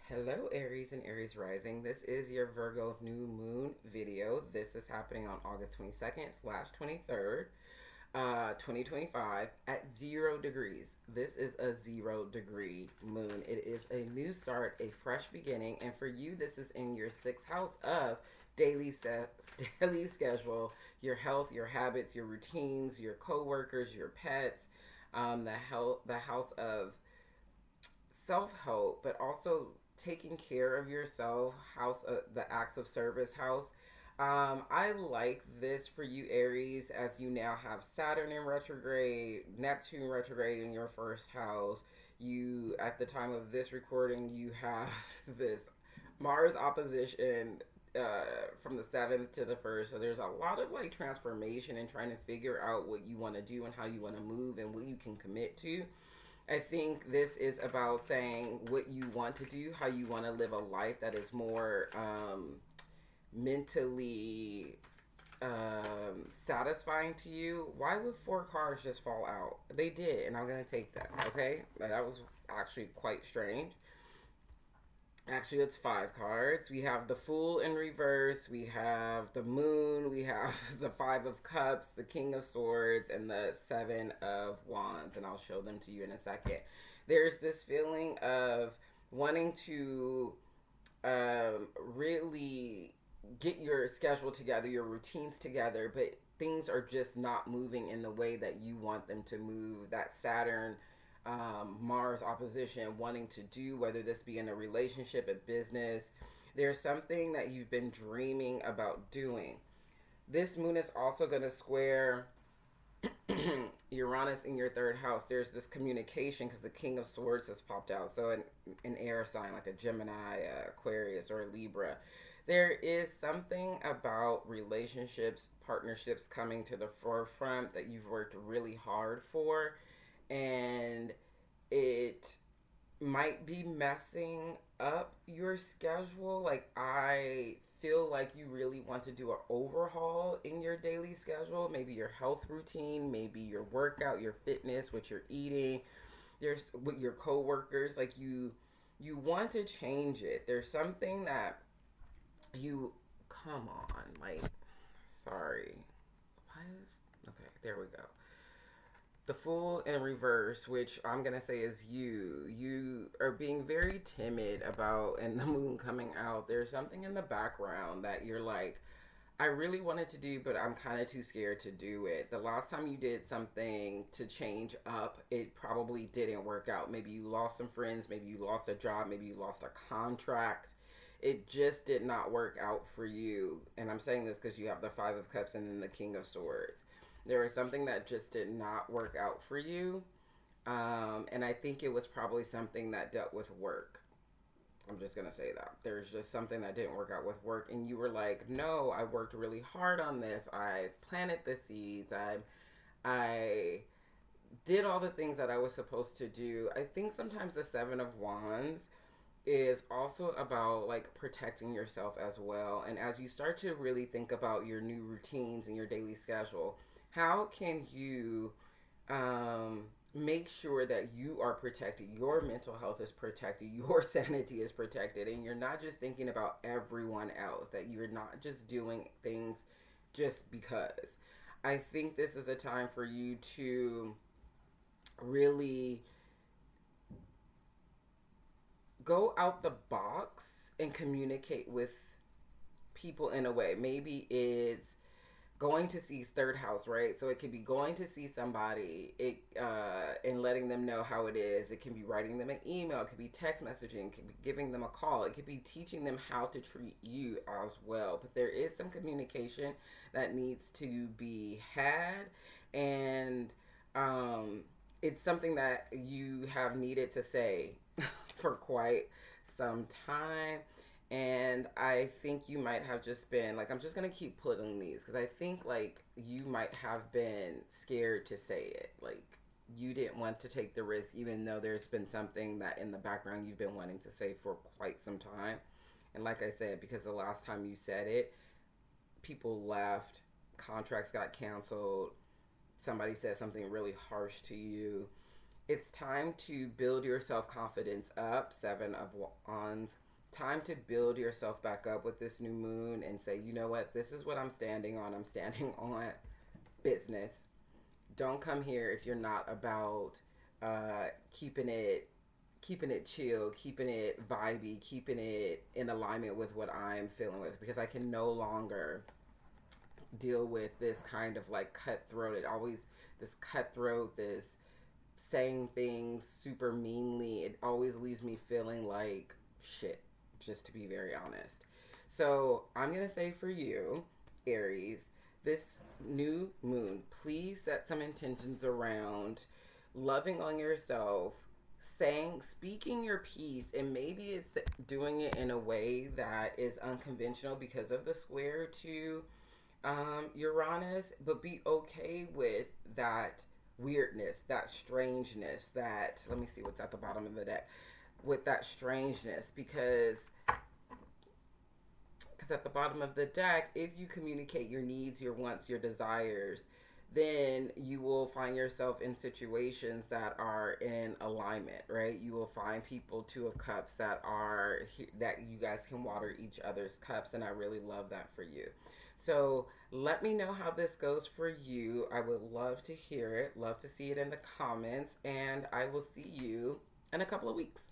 Hello, Aries and Aries Rising. This is your Virgo New Moon video. This is happening on August 22nd/23rd, 2025 at 0 degrees. This is a 0 degree moon. It is a new start, a fresh beginning, and for you, this is in your sixth house of daily schedule, your health, your habits, your routines, your coworkers, your pets, the house of self help, but also taking care of yourself. House, the acts of service house. I like this for you, Aries, as you now have Saturn in retrograde, Neptune retrograde in your first house. You, at the time of this recording, you have this Mars opposition from the 7th to the 1st. So there's a lot of like transformation and trying to figure out what you want to do and how you want to move and what you can commit to. I think this is about saying what you want to do, how you want to live a life that is more mentally satisfying to you. Why would four cards just fall out? They did, and I'm going to take that, okay? That was actually quite strange. Actually, it's five cards. We have the Fool in reverse. We have the Moon. We have the Five of Cups, the King of Swords, and the Seven of Wands. And I'll show them to you in a second. There's this feeling of wanting to really get your schedule together, your routines together, but things are just not moving in the way that you want them to move. That Saturn Mars opposition, wanting to do, whether this be in a relationship, a business. There's something that you've been dreaming about doing. This moon is also going to square Uranus in your third house. There's this communication because the King of Swords has popped out. So an air sign like a Gemini, Aquarius, or a Libra. There is something about relationships, partnerships coming to the forefront that you've worked really hard for, and it might be messing up your schedule. Like, I feel like you really want to do an overhaul in your daily schedule, maybe your health routine, maybe your workout, your fitness, what you're eating, there's with your coworkers. Like, you want to change it. There's something that you, come on, like, sorry, why is, okay, there we go. The Fool in reverse, which I'm going to say is you. You are being very timid about, and the moon coming out. There's something in the background that you're like, I really wanted to do, but I'm kind of too scared to do it. The last time you did something to change up, it probably didn't work out. Maybe you lost some friends, maybe you lost a job, maybe you lost a contract. It just did not work out for you. And I'm saying this because you have the Five of Cups and then the King of Swords. There was something that just did not work out for you. And I think it was probably something that dealt with work. I'm just going to say that. There's just something that didn't work out with work. And you were like, no, I worked really hard on this. I planted the seeds. I did all the things that I was supposed to do. I think sometimes the Seven of Wands is also about like protecting yourself as well. And as you start to really think about your new routines and your daily schedule, how can you make sure that you are protected, your mental health is protected, your sanity is protected, and you're not just thinking about everyone else, that you're not just doing things just because. I think this is a time for you to really go out the box and communicate with people in a way. Maybe it's going to see third house, right? So it could be going to see somebody and letting them know how it is. It can be writing them an email. It could be text messaging. It could be giving them a call. It could be teaching them how to treat you as well. But there is some communication that needs to be had, and it's something that you have needed to say for quite some time. And I think you might have just been like, I'm just going to keep putting these because I think like you might have been scared to say it. Like, you didn't want to take the risk, even though there's been something that in the background you've been wanting to say for quite some time. And like I said, because the last time you said it, people left, contracts got canceled, somebody said something really harsh to you. It's time to build your self confidence up. Seven of Wands. Time to build yourself back up with this new moon and say, you know what, this is what I'm standing on. I'm standing on business. Don't come here if you're not about uh, keeping it keeping it chill, keeping it vibey, keeping it in alignment with what I'm feeling with, because I can no longer deal with this kind of like cutthroat. It always this cutthroat, this saying things super meanly. It always leaves me feeling like shit, just to be very honest. So I'm gonna say for you, Aries, this new moon, please set some intentions around loving on yourself, speaking your piece, and maybe it's doing it in a way that is unconventional because of the square to Uranus, but be okay with that weirdness, that strangeness, that, let me see what's at the bottom of the deck, with that strangeness, because at the bottom of the deck, if you communicate your needs, your wants, your desires, then you will find yourself in situations that are in alignment, right? You will find people, two of cups, that you guys can water each other's cups, and I really love that for you. So let me know how this goes for you. I would love to hear it, love to see it in the comments, and I will see you in a couple of weeks.